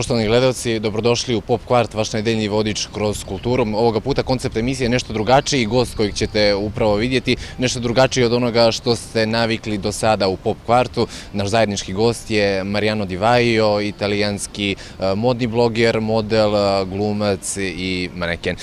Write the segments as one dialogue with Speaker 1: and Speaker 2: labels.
Speaker 1: Poštovani gledalci, dobrodošli u Pop Kvart, vaš nedeljni vodič kroz kulturu. Ovoga puta koncept emisije je nešto drugačiji, gost kojeg ćete upravo vidjeti, nešto drugačiji od onoga što ste navikli do sada u Pop Kvartu. Naš zajednički gost je DIO, italijanski modni bloger, model, glumac i maneken.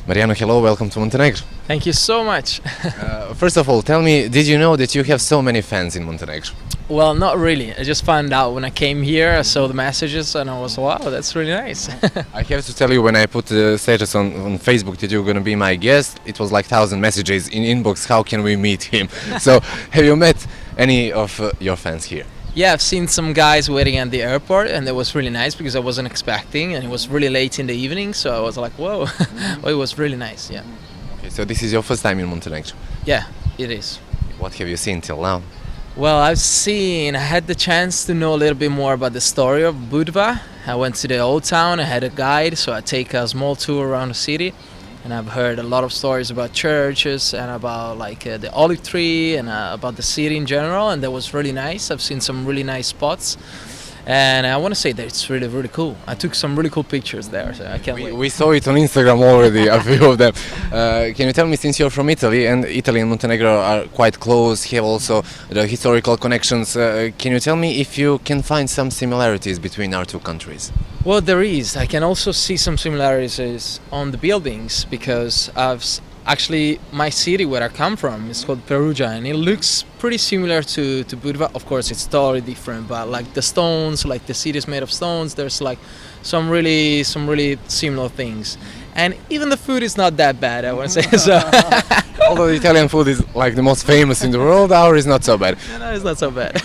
Speaker 1: Mariano, hello, welcome to Montenegro.
Speaker 2: Thank you so much.
Speaker 1: First of all, tell me, did you know that you have so many fans in Montenegro?
Speaker 2: Well, not really. I just found out when I came here. I saw the messages and I was, wow, that's really nice.
Speaker 1: I have to tell you, when I put the status on Facebook that you're going to be my guest, it was like 1,000 messages in inbox, how can we meet him? So, have you met any of your fans here?
Speaker 2: Yeah, I've seen some guys waiting at the airport and that was really nice because I wasn't expecting and it was really late in the evening, so I was like, whoa. Well, it was really nice, yeah.
Speaker 1: Okay, so this is your first time in Montenegro?
Speaker 2: Yeah, it is.
Speaker 1: What have you seen till now?
Speaker 2: Well, I had the chance to know a little bit more about the story of Budva. I went to the old town, I had a guide, so I take a small tour around the city. And I've heard a lot of stories about churches and about the olive tree and about the city in general, and that was really nice. I've seen some really nice spots. And I want to say that it's really, really cool. I took some really cool pictures there, so I can't wait.
Speaker 1: We saw it on Instagram already, a few of them. Can you tell me, since you're from Italy, and Italy and Montenegro are quite close, have also the historical connections, can you tell me if you can find some similarities between our two countries?
Speaker 2: Well, there is. I can also see some similarities on the buildings because actually, my city where I come from is called Perugia, and it looks pretty similar to Budva. Of course, it's totally different, but like the stones, like the city is made of stones. There's like some really similar things, and even the food is not that bad, I want to say. So,
Speaker 1: although the Italian food is like the most famous in the world, ours is not so bad.
Speaker 2: No, it's not so bad.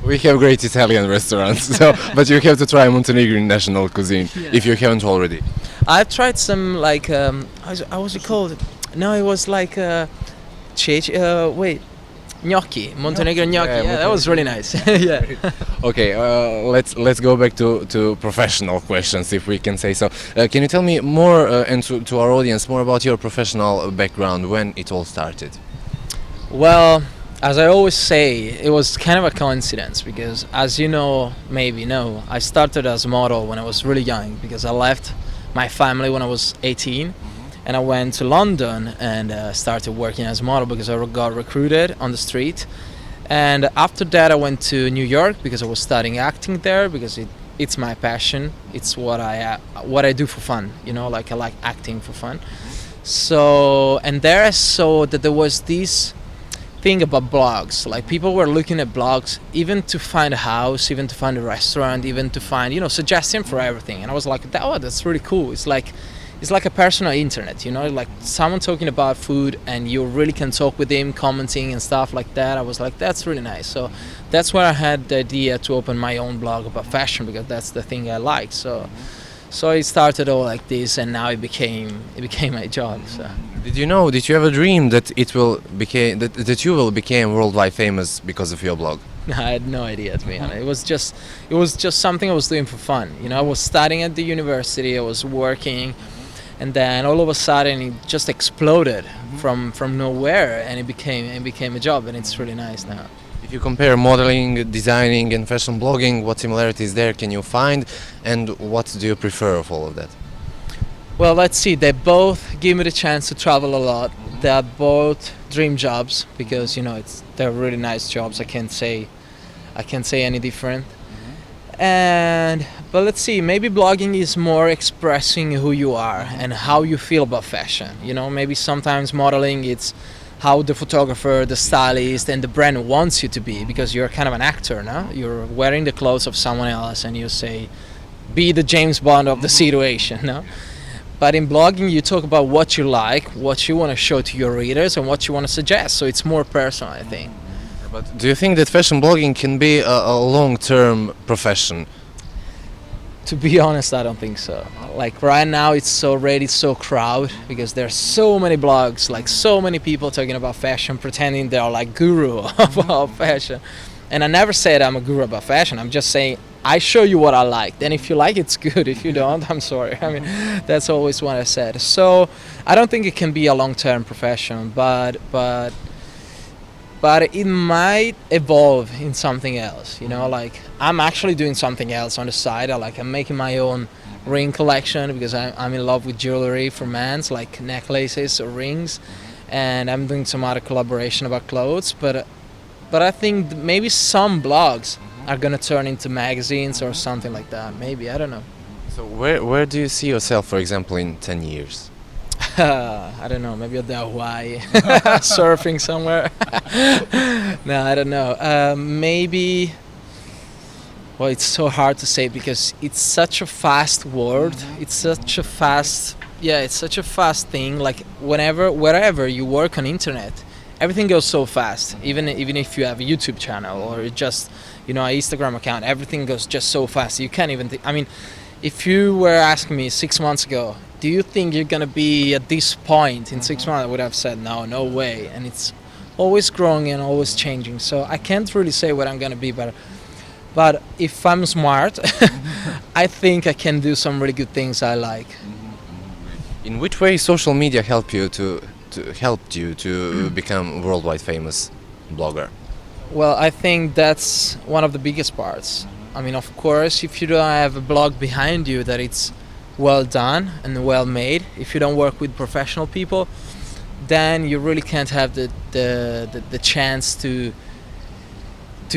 Speaker 1: We have great Italian restaurants, so but you have to try Montenegrin national cuisine if you haven't already.
Speaker 2: I've tried some how was it called? No, it was like gnocchi, Montenegro gnocchi. Yeah, that was really nice. Yeah.
Speaker 1: Okay, let's go back to professional questions, if we can say so. Can you tell me more, and to our audience, more about your professional background, when it all started?
Speaker 2: Well, as I always say, it was kind of a coincidence because, as you know, I started as a model when I was really young because I left my family when I was 18. And I went to London and started working as a model because I got recruited on the street. And after that I went to New York because I was studying acting there because it's my passion. It's what I do for fun, I like acting for fun. So, and there I saw that there was this thing about blogs. Like people were looking at blogs even to find a house, even to find a restaurant, even to find, suggestion for everything. And I was like, that's really cool. It's like a personal internet, like someone talking about food and you really can talk with him, commenting and stuff like that. I was like, that's really nice. So that's where I had the idea to open my own blog about fashion because that's the thing I like. So it started all like this and now it became my job. So.
Speaker 1: Did you ever dream that that you will become worldwide famous because of your blog?
Speaker 2: I had no idea, to be honest. It was just something I was doing for fun. I was studying at the university, I was working. And then all of a sudden it just exploded from nowhere and it became a job and it's really nice now.
Speaker 1: If you compare modeling, designing and fashion blogging, what similarities there can you find and what do you prefer of all of that?
Speaker 2: Well, let's see, they both give me the chance to travel a lot. They are both dream jobs because they're really nice jobs. I can't say any different. But let's see, maybe blogging is more expressing who you are and how you feel about fashion. Maybe sometimes modeling, it's how the photographer, the stylist, and the brand wants you to be because you're kind of an actor, no? You're wearing the clothes of someone else and you say, be the James Bond of the situation, no? But in blogging, you talk about what you like, what you want to show to your readers, and what you want to suggest. So it's more personal, I think.
Speaker 1: But do you think that fashion blogging can be a long-term profession?
Speaker 2: To be honest, I don't think so. Like right now it's so crowded because there's so many blogs, like so many people talking about fashion, pretending they're like guru about fashion. And I never said I'm a guru about fashion. I'm just saying I show you what I like. And if you like, it's good. If you don't, I'm sorry. I mean, that's always what I said. So I don't think it can be a long-term profession, but but it might evolve in something else. Like I'm actually doing something else on the side. I'm making my own ring collection because I'm in love with jewelry for men's, like necklaces or rings, and I'm doing some other collaboration about clothes. But I think maybe some blogs are gonna turn into magazines or something like that. Maybe, I don't know.
Speaker 1: So where do you see yourself, for example, in 10 years?
Speaker 2: I don't know. Maybe at the Hawaii, surfing somewhere. No, I don't know. Maybe. Well, it's so hard to say because it's such a fast world. It's such a fast. Yeah, it's such a fast thing. Like wherever you work on internet, everything goes so fast. Even if you have a YouTube channel or just an Instagram account, everything goes just so fast. You can't even. I mean, if you were asking me 6 months ago, do you think you're gonna be at this point in 6 months? I would have said no way. And it's always growing and always changing. So I can't really say what I'm gonna be, but if I'm smart, I think I can do some really good things I like.
Speaker 1: In which way social media helped you to become worldwide famous blogger?
Speaker 2: Well, I think that's one of the biggest parts. I mean, of course, if you don't have a blog behind you that it's well done and well made, if you don't work with professional people, then you really can't have the chance to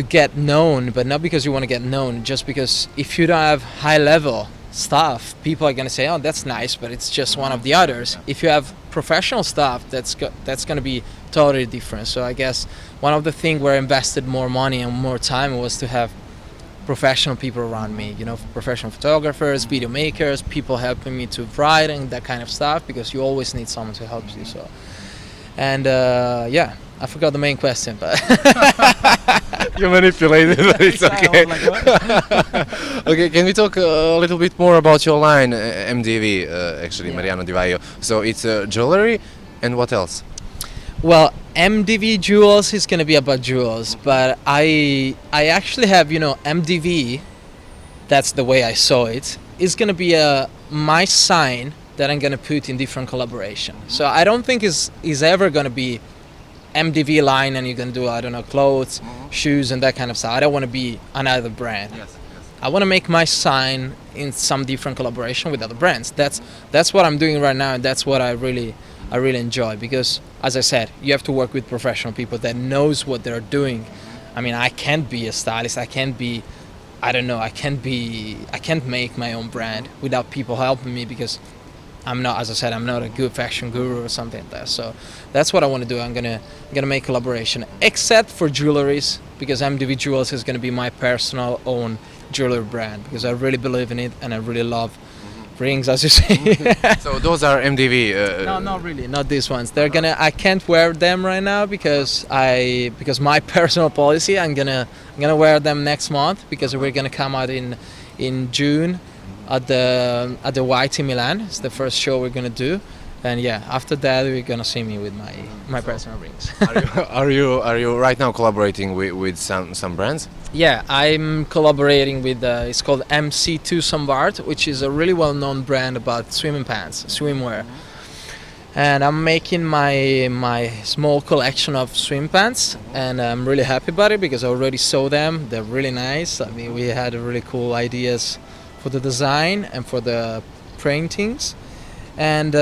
Speaker 2: get known. But not because you want to get known, just because if you don't have high level stuff, people are going to say, oh, that's nice, but it's just one of the others. If you have professional stuff, that's going to be totally different. So I guess one of the things where I invested more money and more time was to have professional people around me, professional photographers, video makers, people helping me to write and that kind of stuff, because you always need someone to help you. So, and yeah, I forgot the main question, but
Speaker 1: you manipulated, but it's okay. Okay, can we talk a little bit more about your line, MDV, actually,
Speaker 2: Yeah.
Speaker 1: Mariano DIO? So it's jewelry, and what else?
Speaker 2: Well, MDV Jewels is gonna be about jewels, but I actually have MDV. That's the way I saw it. Is gonna be my sign that I'm gonna put in different collaboration. So I don't think is ever gonna be MDV line and you're gonna do, I don't know, clothes, shoes, and that kind of stuff. I don't want to be another brand.
Speaker 1: Yes.
Speaker 2: I want to make my sign in some different collaboration with other brands. That's what I'm doing right now, and that's what I really enjoy, because, as I said, you have to work with professional people that knows what they're doing. I mean, I can't be a stylist. I can't make my own brand without people helping me, because I'm not, as I said, I'm not a good fashion guru or something like that. So that's what I want to do. I'm gonna make collaboration, except for jewelries, because MDV Jewels is gonna be my personal own jewelry brand, because I really believe in it and I really love rings, as you say.
Speaker 1: So those are MDV.
Speaker 2: No, not really, not these ones. I can't wear them right now because my personal policy. I'm gonna wear them next month, because we're gonna come out in June at the YT Milan. It's the first show we're gonna do, and yeah, after that we're gonna see me with my personal rings.
Speaker 1: Are you right now collaborating with some brands?
Speaker 2: Yeah, I'm collaborating with it's called MC2 Sombart, which is a really well-known brand about swimming pants, swimwear. And I'm making my small collection of swim pants, and I'm really happy about it because I already saw them. They're really nice. I mean, we had really cool ideas for the design and for the printings. And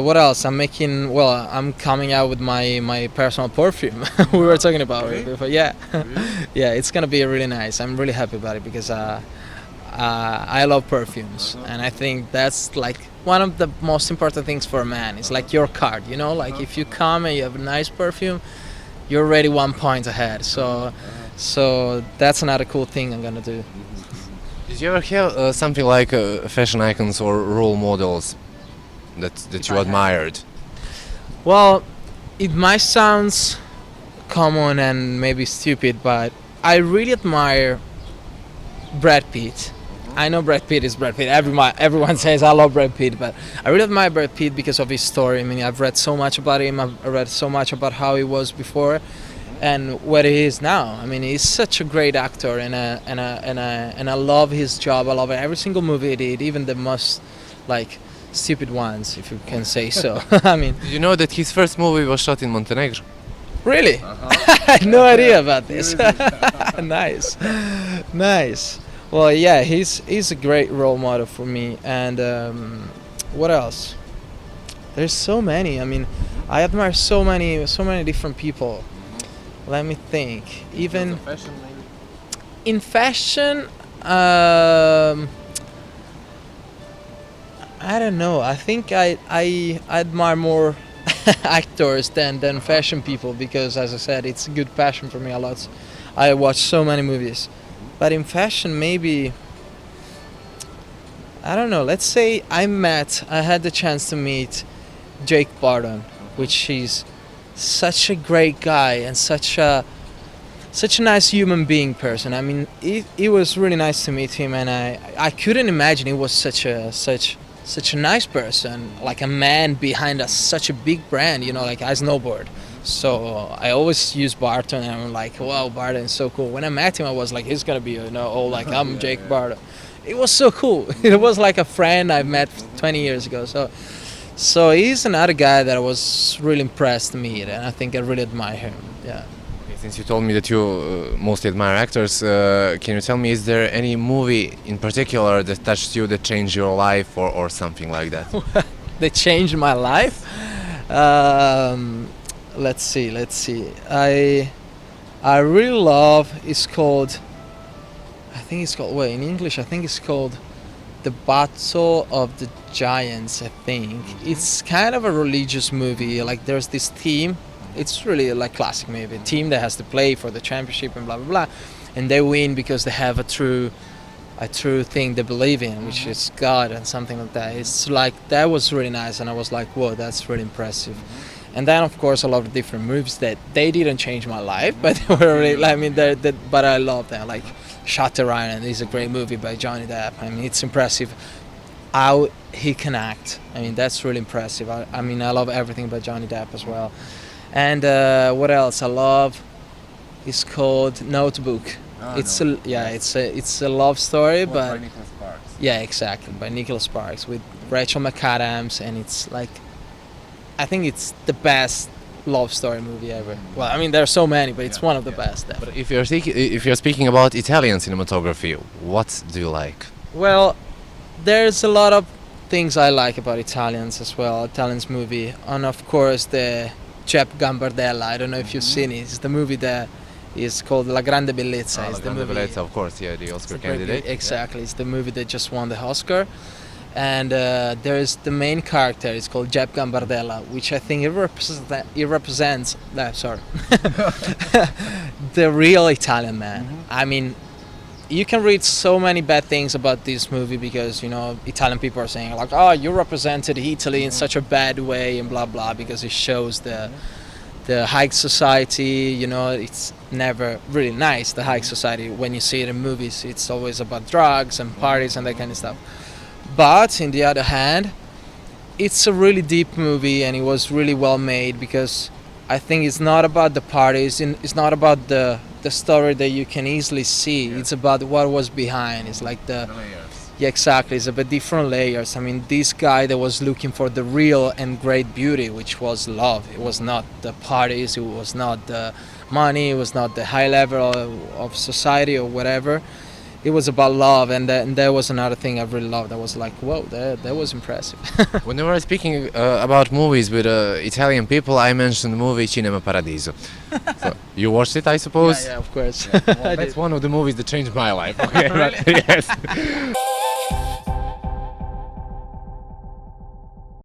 Speaker 2: what else? I'm coming out with my personal perfume. We were talking about it before. Yeah, yeah, it's gonna be really nice. I'm really happy about it because I love perfumes, and I think that's like one of the most important things for a man. It's like your card, like if you come and you have a nice perfume, you're already 1 point ahead. So that's another cool thing I'm gonna do.
Speaker 1: Did you ever have something like fashion icons or role models that you admired?
Speaker 2: Well, it might sound common and maybe stupid, but I really admire Brad Pitt. I know Brad Pitt is Brad Pitt. Everyone says I love Brad Pitt, but I really admire Brad Pitt because of his story. I mean, I've read so much about him. I've read so much about how he was before and where he is now. I mean, he's such a great actor, and I love his job. I love every single movie he did, even the most stupid ones, if you can say so. I mean,
Speaker 1: Did you know that his first movie was shot in Montenegro?
Speaker 2: Really? I had no idea about this. Nice, nice. Well, yeah, he's a great role model for me. And what else? There's so many. I mean, I admire so many different people. Let me think. Even in fashion, I don't know. I think I admire more actors than fashion people because, as I said, it's a good passion for me a lot. I watch so many movies, but in fashion, maybe I don't know. Let's say I had the chance to meet Jake Barton, which is such a great guy and such a nice human being person. I mean, it was really nice to meet him, and I couldn't imagine he was such a nice person, like a man behind such a big brand, you know, like I snowboard. So I always use Barton, and I'm like, wow, Barton is so cool. When I met him, I was like, he's gonna be, you know, oh, like I'm Jake Barton. It was so cool. It was like a friend I met 20 years ago. So he's another guy that I was really impressed to meet, and I think I really admire him. Yeah.
Speaker 1: Since you told me that you mostly admire actors, can you tell me, is there any movie in particular that touched you, that changed your life, or something like that?
Speaker 2: They changed my life. Let's see. I really love. It's called. I think it's called. Wait, in English, I think it's called The Battle of the Giants. I think it's kind of a religious movie. Like there's this team. It's really like classic movie. A team that has to play for the championship and blah blah blah, and they win because they have a true thing they believe in, which is God and something like that. It's like that was really nice, and I was like, whoa, that's really impressive. And then of course a lot of different movies that they didn't change my life, but they were really, I mean, but I love them. Like Shutter Island is a great movie by Johnny Depp. I mean, it's impressive how he can act. I mean, that's really impressive. I mean, I love everything by Johnny Depp as well. And what else I love? It's called Notebook. It's a love story, but
Speaker 1: by Nicholas Sparks.
Speaker 2: Yeah, exactly, by Nicholas Sparks with Rachel McAdams, and it's like, I think it's the best love story movie ever. Well, I mean, there are so many, but it's one of the best. Ever.
Speaker 1: But if you're speaking about Italian cinematography, what do you like?
Speaker 2: Well, there's a lot of things I like about Italians as well. Italians movie, and of course the Giuseppe Gambardella. I don't know if you've seen it. It's the movie that is called La Grande Bellezza.
Speaker 1: La Grande Bellezza, of course, yeah, the Oscar candidate.
Speaker 2: Exactly, it's the movie that just won the Oscar. And there's the main character. It's called Giuseppe Gambardella, which I think it represents. Sorry, the real Italian man. I mean, you can read so many bad things about this movie because, you know, Italian people are saying like, oh, you represented Italy in such a bad way and blah blah, because it shows the high society. You know, it's never really nice, the high society. When you see it in movies, it's always about drugs and parties and that kind of stuff. But on the other hand, it's a really deep movie, and it was really well made, because I think it's not about the parties, it's not about the story that you can easily see. It's about what was behind. It's like the
Speaker 1: layers.
Speaker 2: Yeah, exactly. It's about different layers. I mean, this guy that was looking for the real and great beauty, which was love. It was not the parties, it was not the money, it was not the high level of society or whatever. It was about love, and that was another thing I really loved. I was like, whoa, that was impressive.
Speaker 1: Whenever I'm speaking about movies with Italian people, I mentioned the movie Cinema Paradiso. So, you watched it, I suppose?
Speaker 2: Yeah, of course.
Speaker 1: Well, that's one of the movies that changed my life. Okay,
Speaker 2: Really?
Speaker 1: Yes.